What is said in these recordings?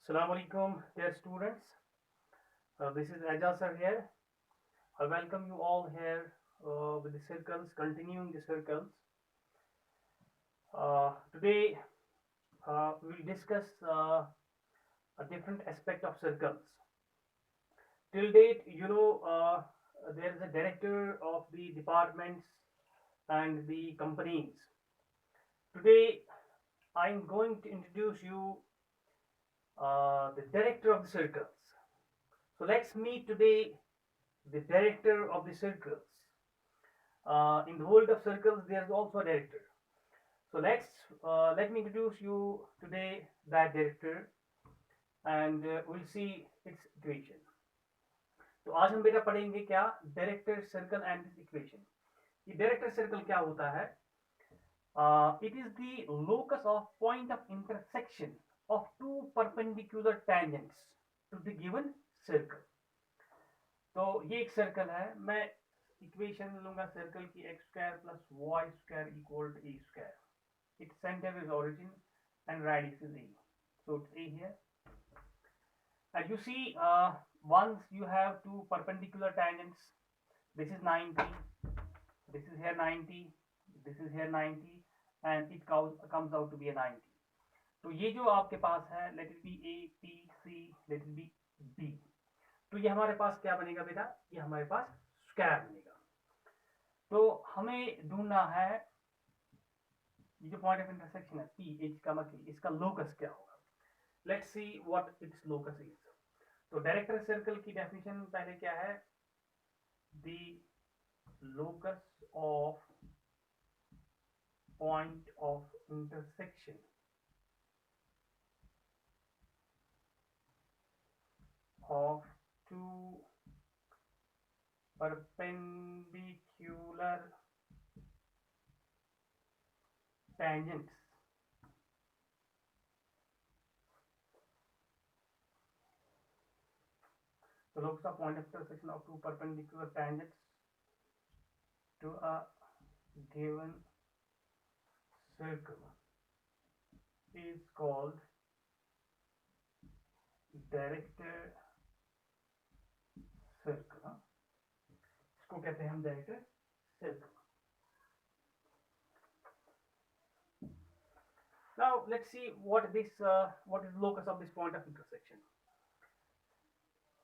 Assalamu alaikum, dear students. This is Ajaz sir here. I welcome you all here with the circles, continuing the circles. Today we will discuss a different aspect of circles. Till date, there is a director of the departments and the companies. Today, I'm going to introduce you the director of the circles. So let's meet today the director of the circles. In the world of circles, there is also a director. So let me introduce you today that director, and we'll see its equation. तो आज हम बेटा पढ़ेंगे क्या director circle and it's equation. ये director circle क्या होता है? It is the locus of point of intersection of two perpendicular tangents to the given circle. तो ये एक सर्कल है. मैं इक्वेशन लूंगा सर्कल की X square plus Y square equal to A square. Its center is origin and radius is a. So it's a here. And you see, once you have two perpendicular tangents, this is 90, this is here 90, this is here 90, and it comes out to be a 90. तो ये जो आपके पास है, let it be A, P, C, let it be B. तो ये हमारे पास क्या बनेगा बेटा? ये हमारे पास स्क्वायर बनेगा. तो हमें ढूंढना है ये जो पॉइंट ऑफ इंटरसेक्शन है पी एच का मतलब इसका लोकस क्या होगा. Let's see what it's locus is. तो डायरेक्टर सर्कल की डेफिनेशन पहले क्या है? The locus of point of intersection of two perpendicular tangents the locus of point of intersection of two perpendicular tangents to a given circle is called director circle. इसको कहते हैं हम director circle. Now let's see what is locus of this point of intersection.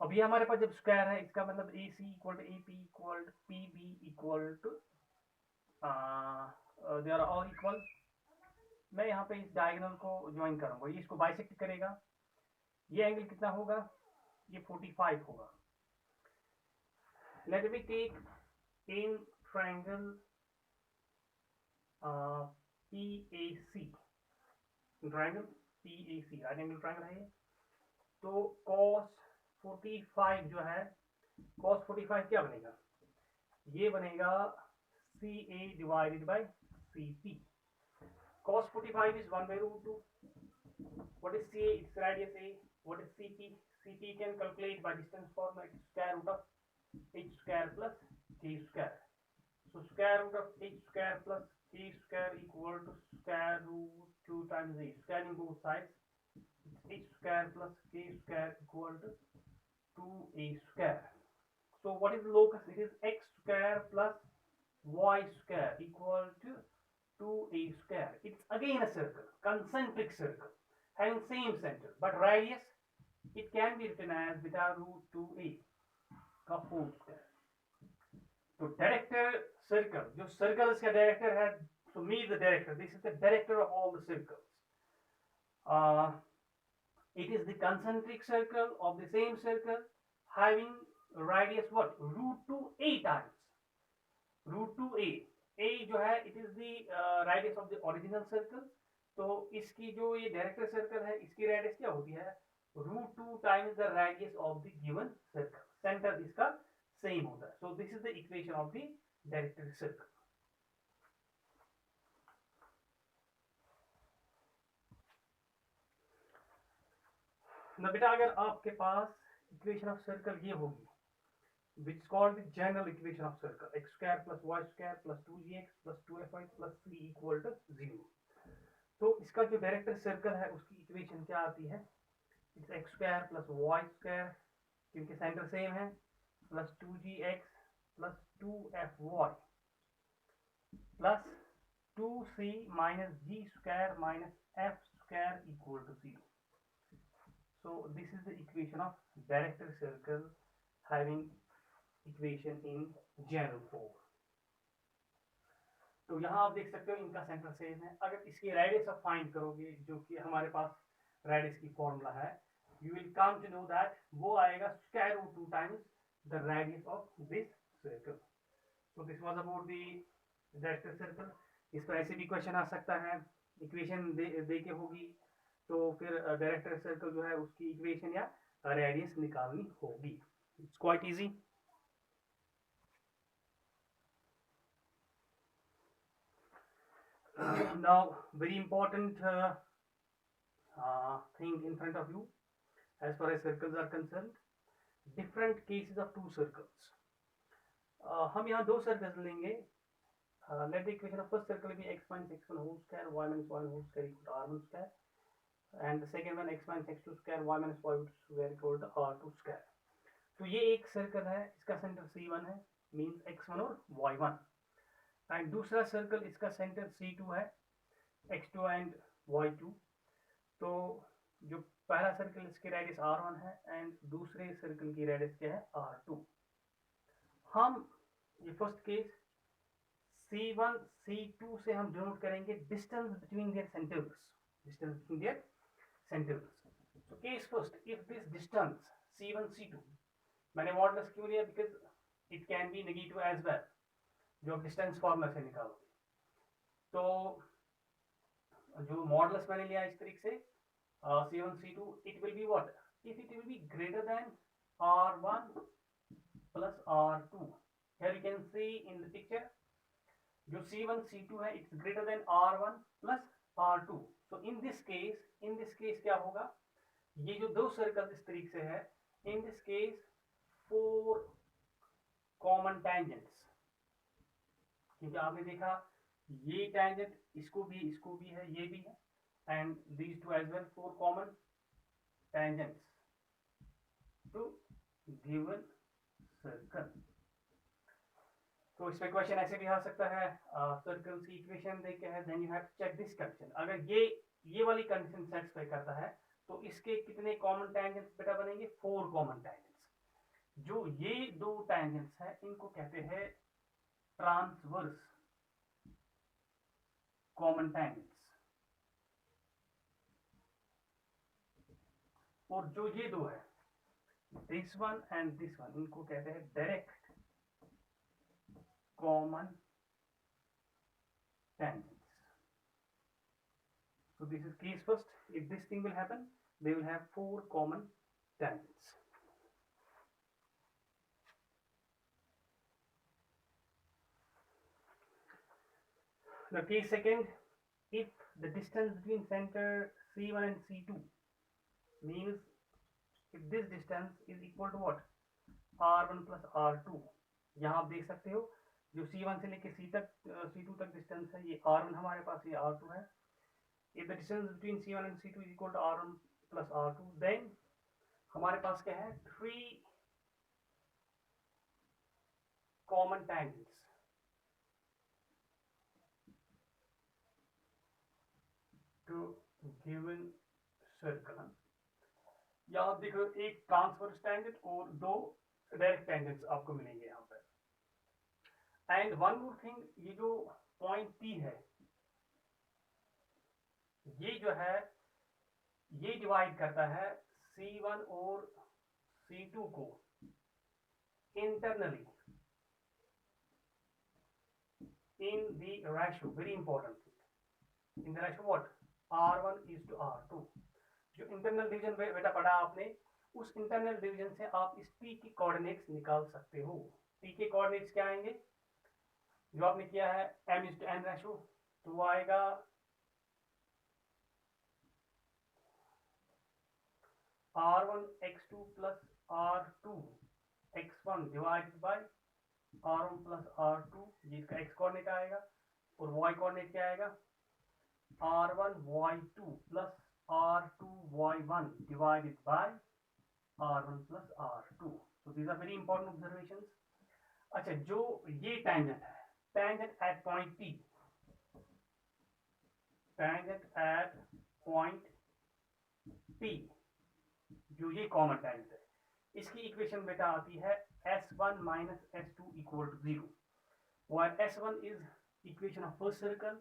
अब ये हमारे पास जब square है इसका मतलब A C equal to A P equal to P B equal to they are all equal. मैं यहाँ पे इस डायगोनल को ज्वाइन करूंगा. ये इसको बाइसेक्ट करेगा. ये एंगल कितना होगा? ये 45 होगा. Let me take in triangle PAC. Triangle PAC right angle triangle है ये. तो cos 45 जो है, cos 45 क्या बनेगा? ये बनेगा CA divided by CP. cos 45 is 1 by root 2. What is CA? It's radius A. What is CP? CP can calculate by distance formula. It's square root of h square plus k square. So square root of h square plus k square equal to square root 2 times a. Squaring both sides. It's h square plus k square equal to 2a square. So what is the locus? It is x square plus y square equal to 2a square. It's again a circle, concentric circle, having same center, but radius it can be written as beta root 2a का whole square. तो director circle, जो circles का director है, so meet the director. This is the director of all the circles. It is the concentric circle of the same circle having radius what? Root 2a times. Root 2a. A जो है it is the radius of the original circle. तो इसकी जो ये director circle है इसकी radius क्या होती है? Root 2 times the radius of the given circle. Center इसका सेम होता है. So this is the equation of the director circle. ना बेटा अगर आपके पास इक्वेशन ऑफ सर्कल ये होगी which is called the general equation of circle, x square plus y square plus 2gx plus 2fy plus 3 equal to 0. तो इसका जो director circle है उसकी इक्वेशन क्या आती है? It's X square plus Y square, क्योंकि सेंटर सेम है, plus 2gx plus 2fy plus 2c minus g square minus f square equal to 0. So this is the equation of director circle having equation in general form. तो यहाँ आप देख सकते हो इनका centre same है। अगर इसकी रेडियस आप फाइंड करोगे, जो कि हमारे पास रेडियस की फॉर्मूला है, you will come to know that वो आएगा square root 2 times the radius of this circle. So this was about the director circle. इस पर ऐसे भी क्वेश्चन आ सकता है, इक्वेशन दे के होगी तो फिर डायरेक्टर सर्कल जो है उसकी इक्वेशन या रेडियस निकालनी होगी। It's quite easy. Now very important thing in front of you as far as circles are concerned, different cases of two circles. हम यहाँ दो सर्कल्स लेंगे। let the equation of first circle be x minus x1 whole square y minus y whole square equal to r1 square, and the second one x minus x2 square y minus y square equal to r2 square. तो ये एक circle है, इसका centre c1 है, means x1 और y1, and दूसरा circle इसका centre c2 है, x2 एंड y2। तो जो पहला सर्कल इसकी रेडियस r1 है एंड दूसरे सर्कल की रेडियस क्या है, r2। हम ये फर्स्ट केस c1 c2 से हम डिनोट करेंगे distance between their centres, distance between their centres. तो case first, if this distance c1 c2, मैंने मॉडुलस क्यों लिया, because it can be negative as well, जो डिस्टेंस फॉर्मूला से निकालोगे। तो जो मॉडुलस मैंने लिया इस तरीके से c1 c2, it will be what, if it will be greater than r1 plus r2, here you can see in the picture जो c1 c2 है it's greater than r1 plus r2। so in this case क्या होगा, ये जो दो circle इस तरीके से है, in this case 4 common tangents, क्योंकि आपने देखा ये टेंजेंट इसको भी है, ये भी है, and these two as well 4 common tangents to given circle. तो इसमें क्वेश्चन ऐसे भी आ सकता है, सर्कल की इक्वेशन देके है, then you have to check this condition. अगर ये वाली कंडीशन सेटिस्फाई करता है तो इसके कितने कॉमन टेंजेंट्स बेटा बनेंगे, 4 कॉमन टेंजेंट्स। जो ये दो टेंजेंट्स है इनको कहते हैं ट्रांसवर्स कॉमन टेंजेंट्स, और जो ये दो है this one and this one, इनको कहते हैं direct common tangents. So this is case first. If this thing will happen, they will have 4 common tangents. The case second, if the distance between center C1 and C2 means if this distance is equal to what, R1 plus R2। यहाँ आप देख सकते हो जो C1 से लेके C2 तक distance है, ये R1 हमारे पास, ये R2 है। If the distance between C1 and C2 is equal to R1 plus R2, then हमारे पास क्या है, 3 common tangents to given circle। या आप देखो एक ट्रांसवर्स टेंजेंट और 2 डायरेक्ट टेंजेंट्स आपको मिलेंगे यहाँ पर। एंड वन मोर थिंग, ये जो पॉइंट P है, ये जो है ये डिवाइड करता है C1 और C2 को internally in the ratio, very important, in the ratio what, R1 is to R2। जो इंटरनल डिवीजन बेटा पढ़ा आपने, उस इंटरनल डिवीजन से आप इस P की कोऑर्डिनेट्स निकाल सकते हो। P के कोऑर्डिनेट्स क्या आएंगे, जो आपने किया है m is to n ratio, तो वो आएगा R1 x2 plus R2 x1 divided by R1 plus R2, ये इसका x कोऑर्डिनेट आएगा, और y कोऑर्डिनेट क्या आएगा, R1 y2 plus r2y1 divided by r1 plus r2. So these are very important observations. अच्छा, जो ये tangent है, tangent at point P, tangent at point P, जो ये कॉमन tangent है, इसकी इक्वेशन बेटा आती है s1 minus s2 equal to 0, while s1 is equation of first circle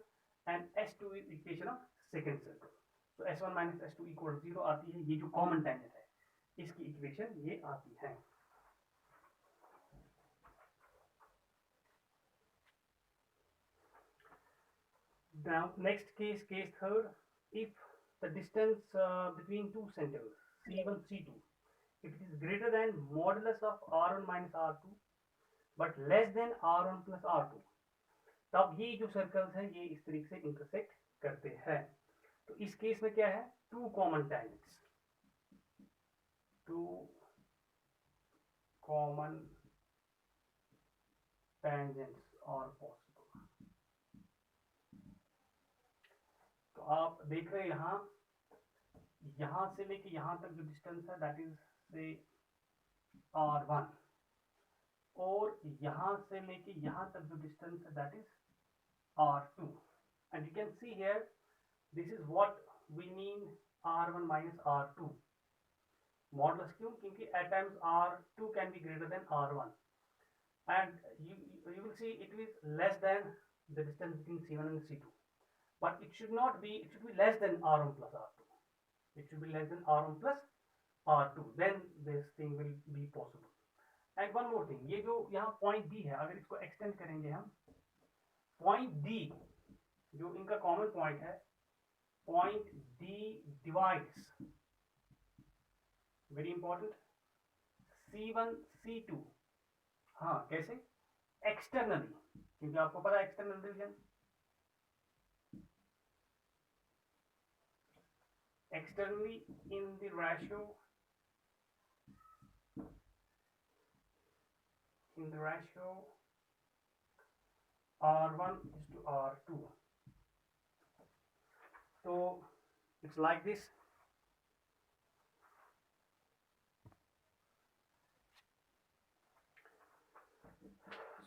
and s2 is equation of second circle. तो s1 minus s2 equal to 0 आती है, ये जो कॉमन tangent है इसकी इक्वेशन ये आती है. Now next case, case third, if the distance between two centers C1 C2, if it is greater than modulus of R1 minus R2 but less than R1 plus R2, तब ये जो circles हैं ये इस तरीके से इंटरसेक्ट करते हैं. तो इस केस में क्या है, two common tangents are possible. तो आप देख रहे हैं यहां से लेके यहां तक जो डिस्टेंस है दैट इज से R1, और यहां से लेके यहां तक जो डिस्टेंस है that is R2. And you can see here, this is what we mean R1 minus R2. Modulus क्यों? क्योंकि at times R2 can be greater than R1, and you will see it is less than the distance between C1 and C2, but it should not be, it should be less than R1 plus R2. It should be less than R1 plus R2, then this thing will be possible. And one more thing, ये जो यहाँ point D है, अगर इसको extend करेंगे हम, point D जो इनका common point है, point D divides, very important, C1 C2. हाँ, कैसे? एक्सटर्नली, क्योंकि आपको पता है external division, externally in the ratio R1 is to R2. So it's like this.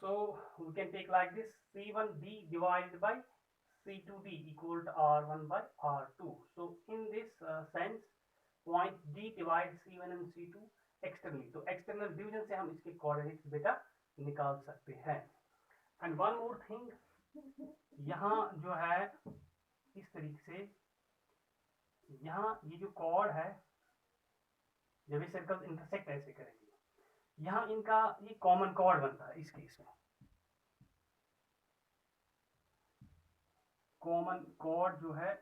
So we can take like this, C1D divided by C2D equal to R1 by R2. So in this sense, point D divides C1 and C2 externally. तो external division से हम इसके coordinates बेटा निकाल सकते हैं. And one more thing, यहाँ जो है इस तरीके से, यहाँ ये जो chord है, जब ये circles intersect ऐसे करेंगे, यहाँ इनका ये कॉमन कॉर्ड बनता है. इस केस में कॉमन कॉर्ड जो है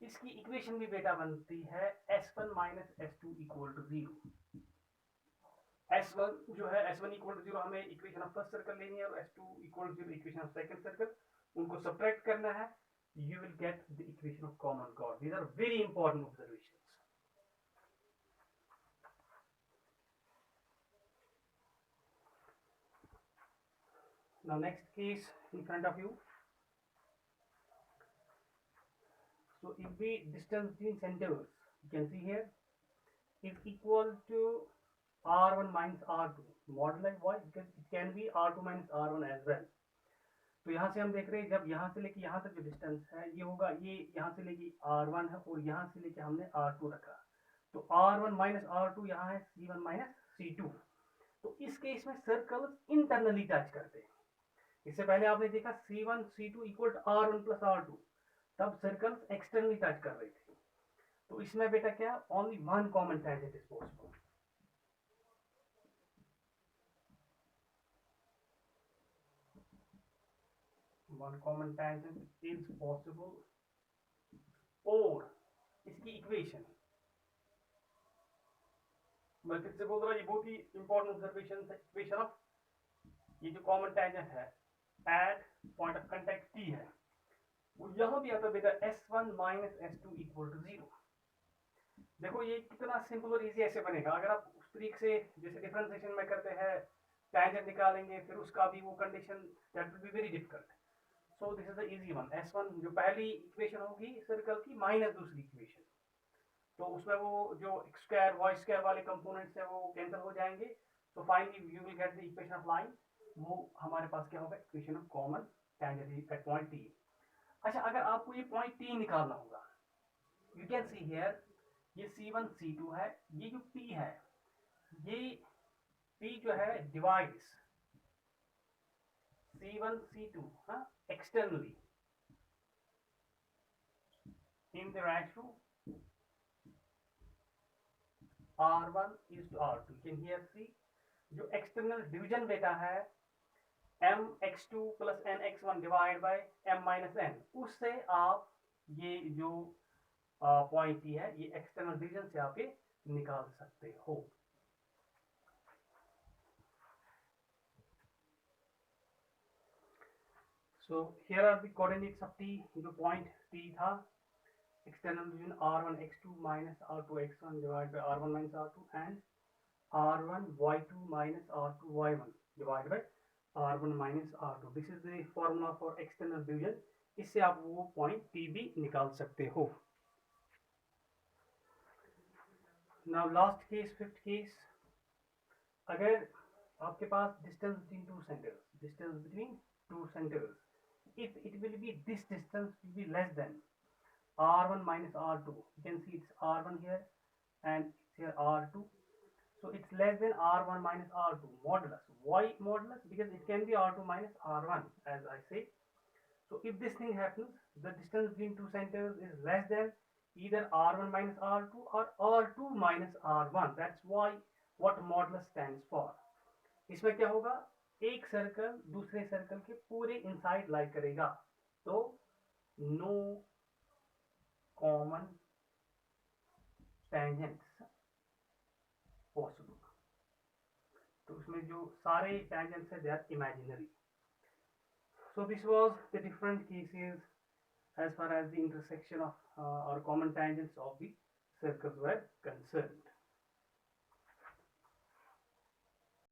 इसकी इक्वेशन भी बेटा बनती है S1 minus S2 equal to 0. S1 जो है S1 इक्वल टू 0 हमें इक्वेशन ऑफ फर्स्ट सर्कल लेनी है, और S2 equal to 0 equation of second circle, उनको सब्ट्रैक्ट करना है, you will get the equation of common chord. These are very important observations. Now next case in front of you. So if the distance between centers, you can see here, is equal to R1 minus R2. Moduli why? Because it can be R2 minus R1 as well. तो यहाँ से हम देख रहे हैं, जब यहाँ से लेके यहाँ तक जो डिस्टेंस है ये होगा, ये यहाँ से लेके R1 है और यहाँ से लेके हमने R2 रखा, तो R1 माइनस R2 यहाँ है C1 माइनस C2. तो इस केस में सर्कल्स इंटरनली टच करते हैं. इससे पहले आपने देखा C1 C2 equal to R1 plus R2, तब सर्कल्स एक्सटर्नली टच कर रहे थे. तो इसमें बेटा क्या, only one common tangent is possible. One common tangent is possible, और इसकी इक्वेशन मैं फिर से बोल रहा हूँ, ये बहुत ही इंपॉर्टेंट ऑब्जर्वेशन है. इक्वेशन ऑफ ये जो कॉमन टेंजेंट है at point of contact T है, वो यहां भी आता बेटा S1 minus S2 equal to 0. देखो ये कितना सिंपल और इजी ऐसे बनेगा. अगर आप उस तरीके से जैसे डिफरेंशिएशन में करते हैं, टेंजेंट निकालेंगे, फिर उसका भी वो condition, that will be very difficult. So this is the easy one, S1 जो पहली इक्वेशन होगी सर्कल की माइनस दूसरी इक्वेशन, तो उसमें वो जो स्क्वायर वाई स्क्वायर वाले कंपोनेंट्स है वो कैंसिल हो जाएंगे, so finally you will get the equation of line, वो हमारे पास क्या होगा, equation of common tangent at point T. अच्छा, अगर आपको ये पॉइंट टी निकालना होगा, यू कैन सी हियर ये C1 C2 है, ये जो P है, ये P जो है divides C1 C2 externally in the ratio R1 is to R2, you can here see जो एक्सटर्नल डिवीजन बेटा है mx2 plus nx1 divide by m minus n, उससे आप ये जो पॉइंट है ये एक्सटर्नल डिवीजन से आप ये निकाल सकते हो। So here are the coordinates of t, जो पॉइंट t था, external division r1 x2 minus r2 x1 divided by r1 minus r2 and r1 y2 minus r2 y1 divided by r1 minus r2, this is the formula for external division, इससे आप वो point p भी निकाल सकते हो। Now last case, fifth case, अगर आपके पास distance between two centres, distance between two centres, if it will be this distance will be less than r1 minus r2, you can see it's r1 here and it's here r2, so it's less than r1 minus r2 modulus. Why modulus? Because it can be r2 minus r1 as I say. So if this thing happens, the distance between two centers is less than either r1 minus r2 or r2 minus r1, that's why what modulus stands for। इसमें क्या होगा, एक circle दूसरे circle के पूरे inside lie करेगा, तो no common tangents possible, तो उसमें जो सारे टेंजेंट्स है they are imaginary. So this was the different cases as far as the intersection of or common tangents of the circles were concerned.